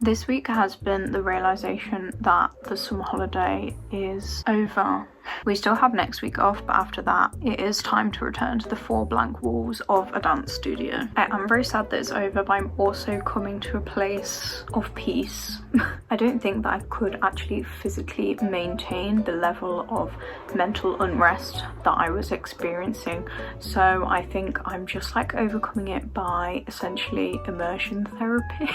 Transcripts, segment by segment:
This week has been the realisation that the summer holiday is over. We still have next week off, but after that, it is time to return to the four blank walls of a dance studio. I'm very sad that it's over, but I'm also coming to a place of peace. I don't think that I could actually physically maintain the level of mental unrest that I was experiencing, so I think I'm just like overcoming it by essentially immersion therapy.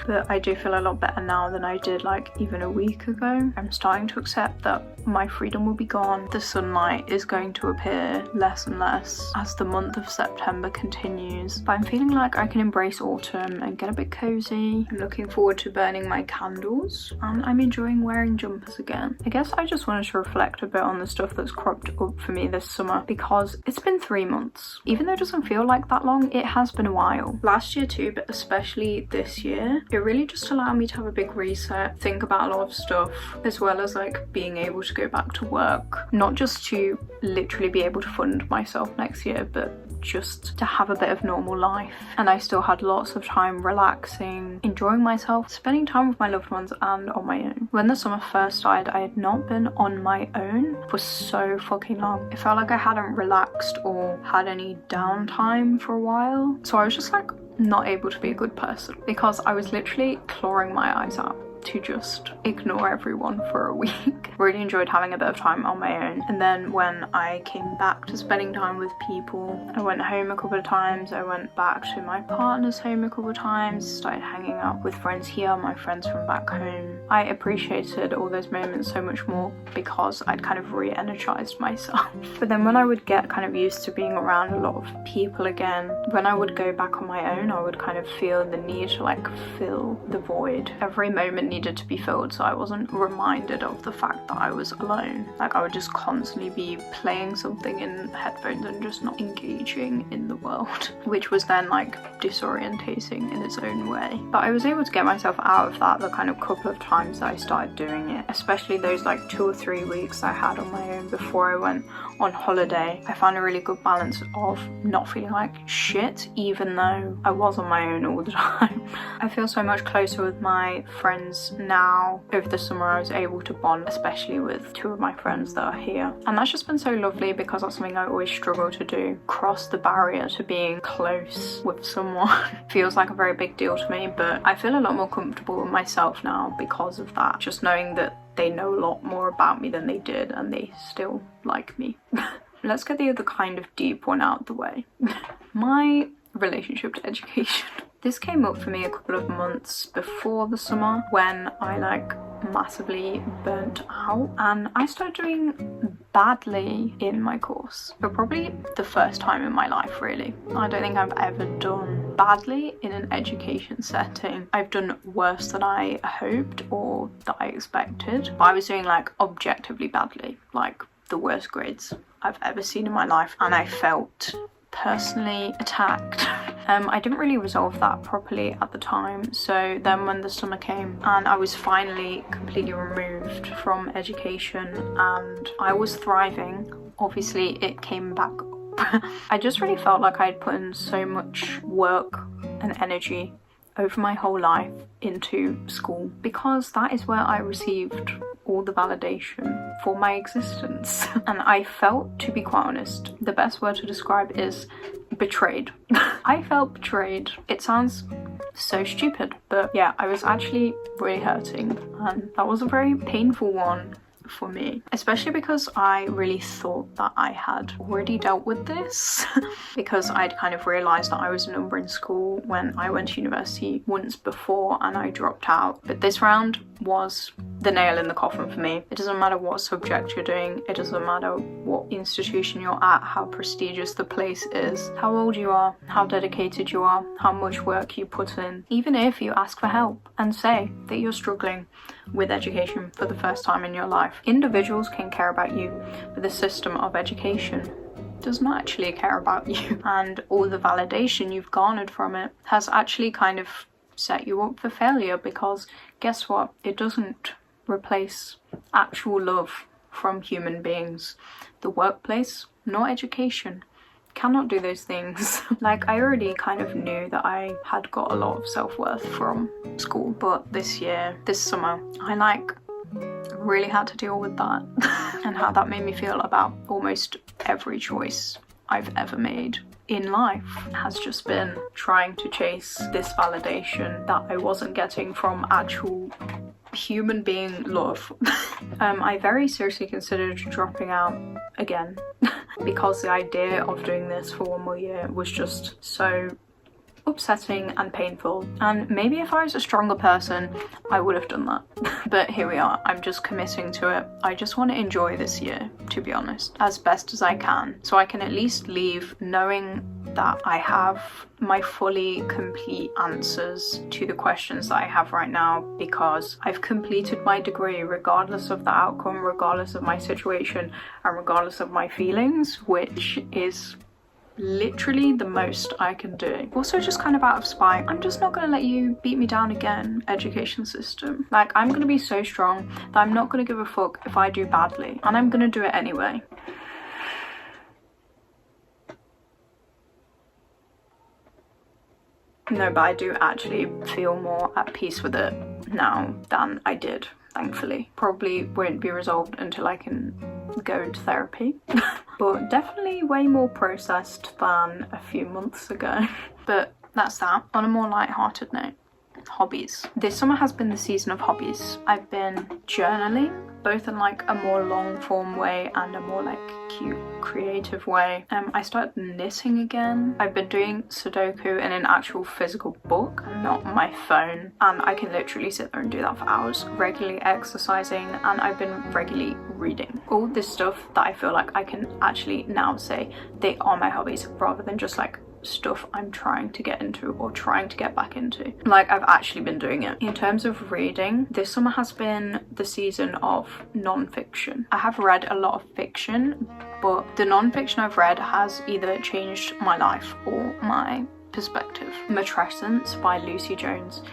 But I do feel a lot better now than I did like even a week ago. I'm starting to accept that my freedom will be gone. The sunlight is going to appear less and less as the month of September continues, but I'm feeling like I can embrace autumn and get a bit cozy. I'm looking forward to burning my candles, and I'm enjoying wearing jumpers again. I guess I just wanted to reflect a bit on the stuff that's cropped up for me this summer, because it's been 3 months. Even though it doesn't feel like that long, it has been a while. Last year too, but especially this year, it really just allowed me to have a big reset, think about a lot of stuff, as well as like being able to go back to work. Not just to literally be able to fund myself next year, but just to have a bit of normal life. And I still had lots of time relaxing, enjoying myself, spending time with my loved ones and on my own. When the summer first started, I had not been on my own for so fucking long. It felt like I hadn't relaxed or had any downtime for a while. So I was just like not able to be a good person, because I was literally clawing my eyes out to just ignore everyone for a week. Really enjoyed having a bit of time on my own. And then when I came back to spending time with people, I went home a couple of times, I went back to my partner's home a couple of times, started hanging out with friends here, my friends from back home. I appreciated all those moments so much more because I'd kind of re-energized myself. But then when I would get kind of used to being around a lot of people again, when I would go back on my own, I would kind of feel the need to like fill the void. Every moment needed to be filled, so I wasn't reminded of the fact that I was alone. Like I would just constantly be playing something in headphones and just not engaging in the world, which was then like disorientating in its own way. But I was able to get myself out of that the kind of couple of times that I started doing it, especially those like 2 or 3 weeks I had on my own before I went on holiday. I found a really good balance of not feeling like shit even though I was on my own all the time. I feel so much closer with my friends now. Over the summer I was able to bond, especially with 2 of my friends that are here, and that's just been so lovely because that's something I always struggle to do. Cross the barrier to being close with someone feels like a very big deal to me, but I feel a lot more comfortable with myself now because of that, just knowing that they know a lot more about me than they did and they still like me. Let's get the other kind of deep one out of the way. My relationship to education. This came up for me a couple of months before the summer when I like massively burnt out and I started doing badly in my course for probably the first time in my life, really. I don't think I've ever done badly in an education setting. I've done worse than I hoped or that I expected, but I was doing like objectively badly, like the worst grades I've ever seen in my life, and I felt personally attacked. I didn't really resolve that properly at the time, so then when the summer came and I was finally completely removed from education and I was thriving, obviously it came back up. I just really felt like I'd put in so much work and energy over my whole life into school, because that is where I received all the validation for my existence. And I felt, to be quite honest, the best word to describe is betrayed. I felt betrayed. It sounds so stupid, but yeah, I was actually really hurting, and that was a very painful one for me, especially because I really thought that I had already dealt with this because I'd kind of realised that I was a number in school when I went to university once before and I dropped out. But this round was the nail in the coffin for me. It doesn't matter what subject you're doing, it doesn't matter what institution you're at, how prestigious the place is, how old you are, how dedicated you are, how much work you put in. Even if you ask for help and say that you're struggling with education for the first time in your life, individuals can care about you, but the system of education does not actually care about you, and all the validation you've garnered from it has actually kind of set you up for failure, because guess what? It doesn't replace actual love from human beings. The workplace, nor education, cannot do those things. Like, I already kind of knew that I had got a lot of self-worth from school, but this summer, I like really had to deal with that and how that made me feel about almost every choice I've ever made in life has just been trying to chase this validation that I wasn't getting from actual human being love. I very seriously considered dropping out again because the idea of doing this for one more year was just so upsetting and painful, and maybe if I was a stronger person I would have done that. But here we are, I'm just committing to it. I just want to enjoy this year, to be honest, as best as I can, so I can at least leave knowing that I have my fully complete answers to the questions that I have right now, because I've completed my degree regardless of the outcome, regardless of my situation, and regardless of my feelings, which is literally the most I can do. Also, just kind of out of spite, I'm just not going to let you beat me down again, education system. Like, I'm going to be so strong that I'm not going to give a fuck if I do badly, and I'm going to do it anyway. No, but I do actually feel more at peace with it now than I did, thankfully. Probably won't be resolved until I can go into therapy, but definitely way more processed than a few months ago. But that's that. On a more light-hearted note, hobbies. This summer has been the season of hobbies. I've been journaling, both in like a more long form way and a more like cute creative way. I started knitting again. I've been doing Sudoku in an actual physical book and not my phone, and I can literally sit there and do that for hours. Regularly exercising, and I've been regularly reading. All this stuff that I feel like I can actually now say they are my hobbies, rather than just like stuff I'm trying to get into or trying to get back into. Like, I've actually been doing it. In terms of reading, this summer has been the season of non-fiction. I have read a lot of fiction, but the non-fiction I've read has either changed my life or my perspective. Matrescence by Lucy Jones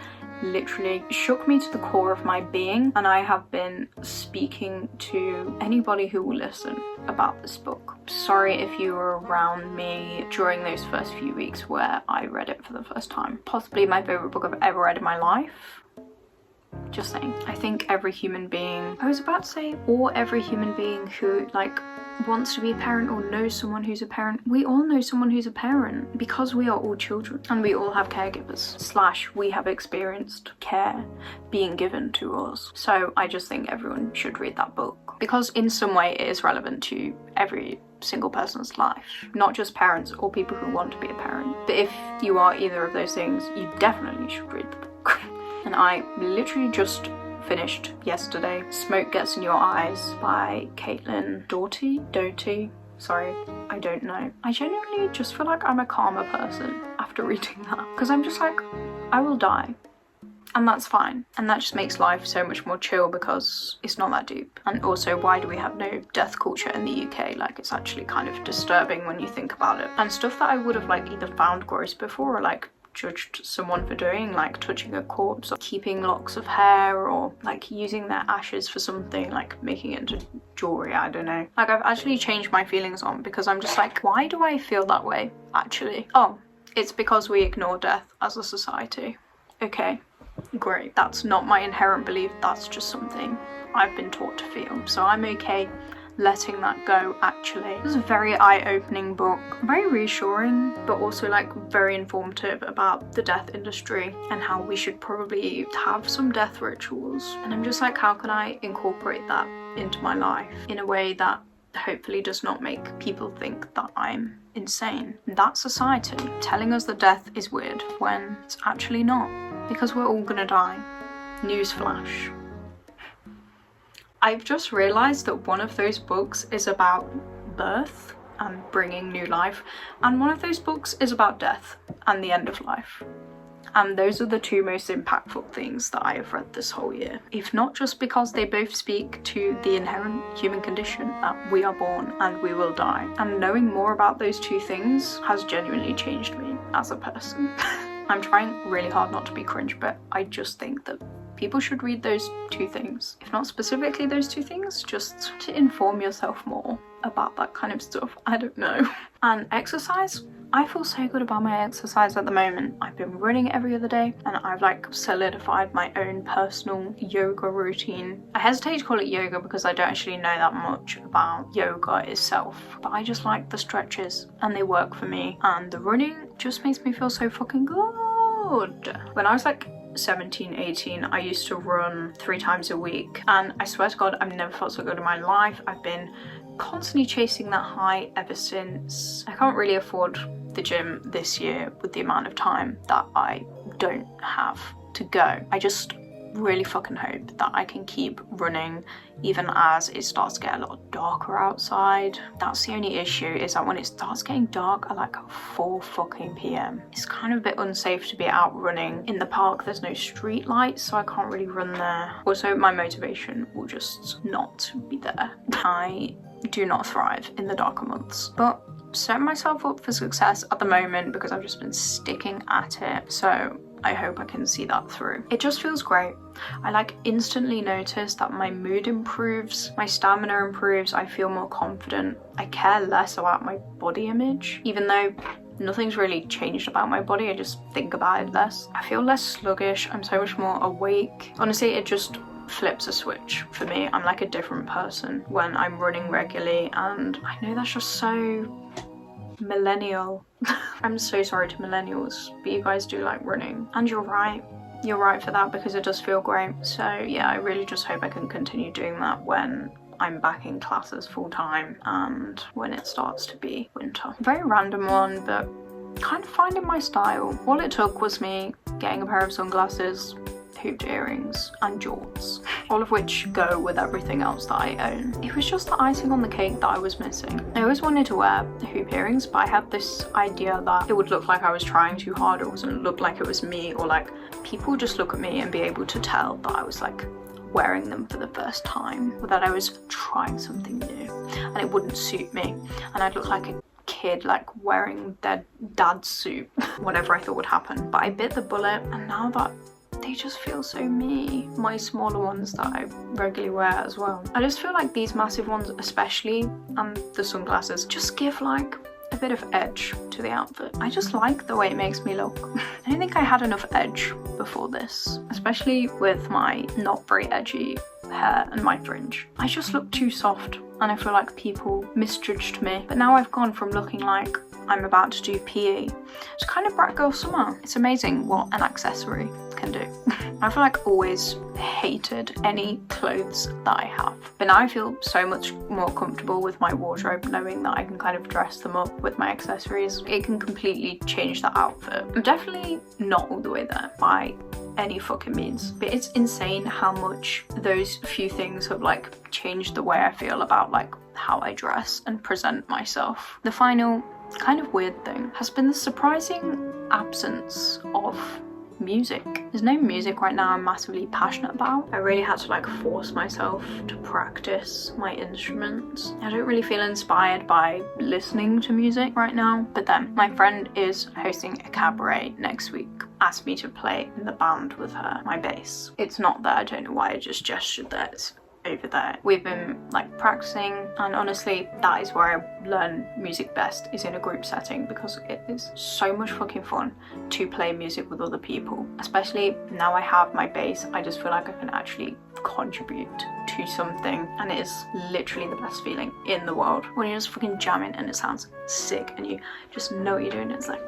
literally shook me to the core of my being, and I have been speaking to anybody who will listen about this book. Sorry if you were around me during those first few weeks where I read it for the first time. Possibly my favourite book I've ever read in my life. Just saying. I think every human being, I was about to say, or every human being who like wants to be a parent or knows someone who's a parent, we all know someone who's a parent because we are all children and we all have caregivers / we have experienced care being given to us. So I just think everyone should read that book because in some way it is relevant to every single person's life, not just parents or people who want to be a parent. But if you are either of those things, you definitely should read the book. And I literally just finished yesterday Smoke Gets in Your Eyes by Caitlin Doughty. Sorry, I don't know. I genuinely just feel like I'm a calmer person after reading that, because I'm just like, I will die and that's fine, and that just makes life so much more chill because it's not that deep. And also, why do we have no death culture in the UK? Like, it's actually kind of disturbing when you think about it, and stuff that I would have like either found gross before or like judged someone for doing, like touching a corpse or keeping locks of hair or like using their ashes for something, like making it into jewelry. I don't know, like I've actually changed my feelings on, because I'm just like, why do I feel that way actually? Oh, it's because we ignore death as a society. Okay, great. That's not my inherent belief, that's just something I've been taught to feel, so I'm okay letting that go. Actually, it was a very eye-opening book, very reassuring, but also like very informative about the death industry and how we should probably have some death rituals. And I'm just like, how can I incorporate that into my life in a way that hopefully does not make people think that I'm insane? That's society telling us that death is weird when it's actually not, because we're all gonna die. Newsflash. I've just realised that one of those books is about birth and bringing new life, and one of those books is about death and the end of life. And those are the two most impactful things that I have read this whole year. If not just because they both speak to the inherent human condition that we are born and we will die. And knowing more about those two things has genuinely changed me as a person. I'm trying really hard not to be cringe, but I just think that people should read those two things. If not specifically those two things, just to inform yourself more about that kind of stuff. I don't know. And exercise, I feel so good about my exercise at the moment. I've been running every other day and I've like solidified my own personal yoga routine. I hesitate to call it yoga because I don't actually know that much about yoga itself, but I just like the stretches and they work for me, and the running just makes me feel so fucking good. When I was like 17, 18, I used to run 3 times a week, and I swear to God, I've never felt so good in my life. I've been constantly chasing that high ever since. I can't really afford the gym this year with the amount of time that I don't have to go. I just really fucking hope that I can keep running even as it starts to get a lot darker outside. That's the only issue, is that when it starts getting dark at like 4 fucking p.m, it's kind of a bit unsafe to be out running in the park. There's no street lights, so I can't really run there. Also, my motivation will just not be there. I do not thrive in the darker months, but setting myself up for success at the moment because I've just been sticking at it, so I hope I can see that through. It just feels great. I like instantly notice that my mood improves, my stamina improves, I feel more confident. I care less about my body image, even though nothing's really changed about my body, I just think about it less. I feel less sluggish, I'm so much more awake. Honestly, it just flips a switch for me. I'm like a different person when I'm running regularly, and I know that's just so millennial. I'm so sorry to millennials, but you guys do like running, and you're right for that, because it does feel great. So yeah, I really just hope I can continue doing that when I'm back in classes full time and when it starts to be winter. Very random one, but kind of finding my style. All it took was me getting a pair of sunglasses, hooped earrings and jorts, all of which go with everything else that I own. It was just the icing on the cake that I was missing. I always wanted to wear hoop earrings, but I had this idea that it would look like I was trying too hard, it wouldn't look like it was me, or like people would just look at me and be able to tell that I was like wearing them for the first time, or that I was trying something new, and it wouldn't suit me, and I'd look like a kid like wearing their dad's suit, whatever I thought would happen. But I bit the bullet, and now that they just feel so me. My smaller ones that I regularly wear as well, I just feel like these massive ones especially, and the sunglasses, just give like a bit of edge to the outfit. I just like the way it makes me look. I don't think I had enough edge before this, especially with my not very edgy hair and my fringe. I just look too soft, and I feel like people misjudged me. But now I've gone from looking like I'm about to do PE to kind of brat girl summer. It's amazing what an accessory can do. I feel like I always hated any clothes that I have, but now I feel so much more comfortable with my wardrobe, knowing that I can kind of dress them up with my accessories. It can completely change the outfit. I'm definitely not all the way there by any fucking means, but it's insane how much those few things have like changed the way I feel about like how I dress and present myself. The final kind of weird thing has been the surprising absence of music. There's no music right now I'm massively passionate about. I really had to like force myself to practice my instruments. I don't really feel inspired by listening to music right now, but then my friend is hosting a cabaret next week, asked me to play in the band with her, my bass. It's not there, I don't know why I just gestured there, it's over there. We've been like practicing, and honestly that is where I learn music best, is in a group setting, because it is so much fucking fun to play music with other people. Especially now I have my bass, I just feel like I can actually contribute to something, and it is literally the best feeling in the world when you're just fucking jamming and it sounds sick and you just know what you're doing. It's like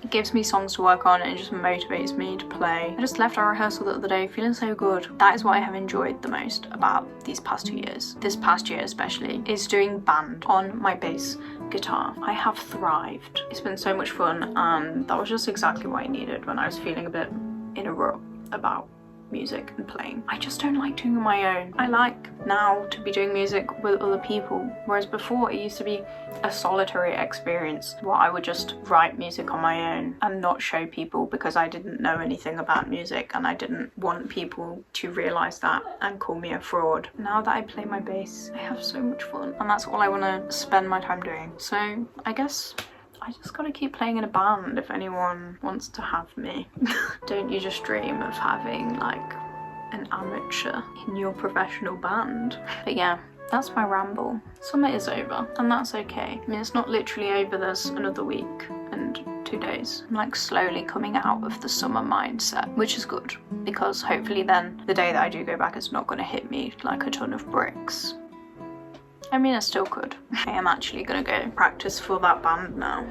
it gives me songs to work on and it just motivates me to play. I just left our rehearsal the other day feeling so good. That is what I have enjoyed the most about these past 2 years. This past year especially, is doing band on my bass guitar. I have thrived. It's been so much fun, and that was just exactly what I needed when I was feeling a bit in a rut about music and playing. I just don't like doing it on my own. I like now to be doing music with other people, whereas before it used to be a solitary experience where I would just write music on my own and not show people because I didn't know anything about music, and I didn't want people to realise that and call me a fraud. Now that I play my bass, I have so much fun, and that's all I want to spend my time doing. So I guess I just gotta keep playing in a band if anyone wants to have me. Don't you just dream of having like an amateur in your professional band? But yeah, that's my ramble. Summer is over, and that's okay. I mean, it's not literally over, there's another week and 2 days. I'm like slowly coming out of the summer mindset, which is good, because hopefully then the day that I do go back, it's not going to hit me like a ton of bricks. I mean, it still could. I am actually going to go practice for that band now.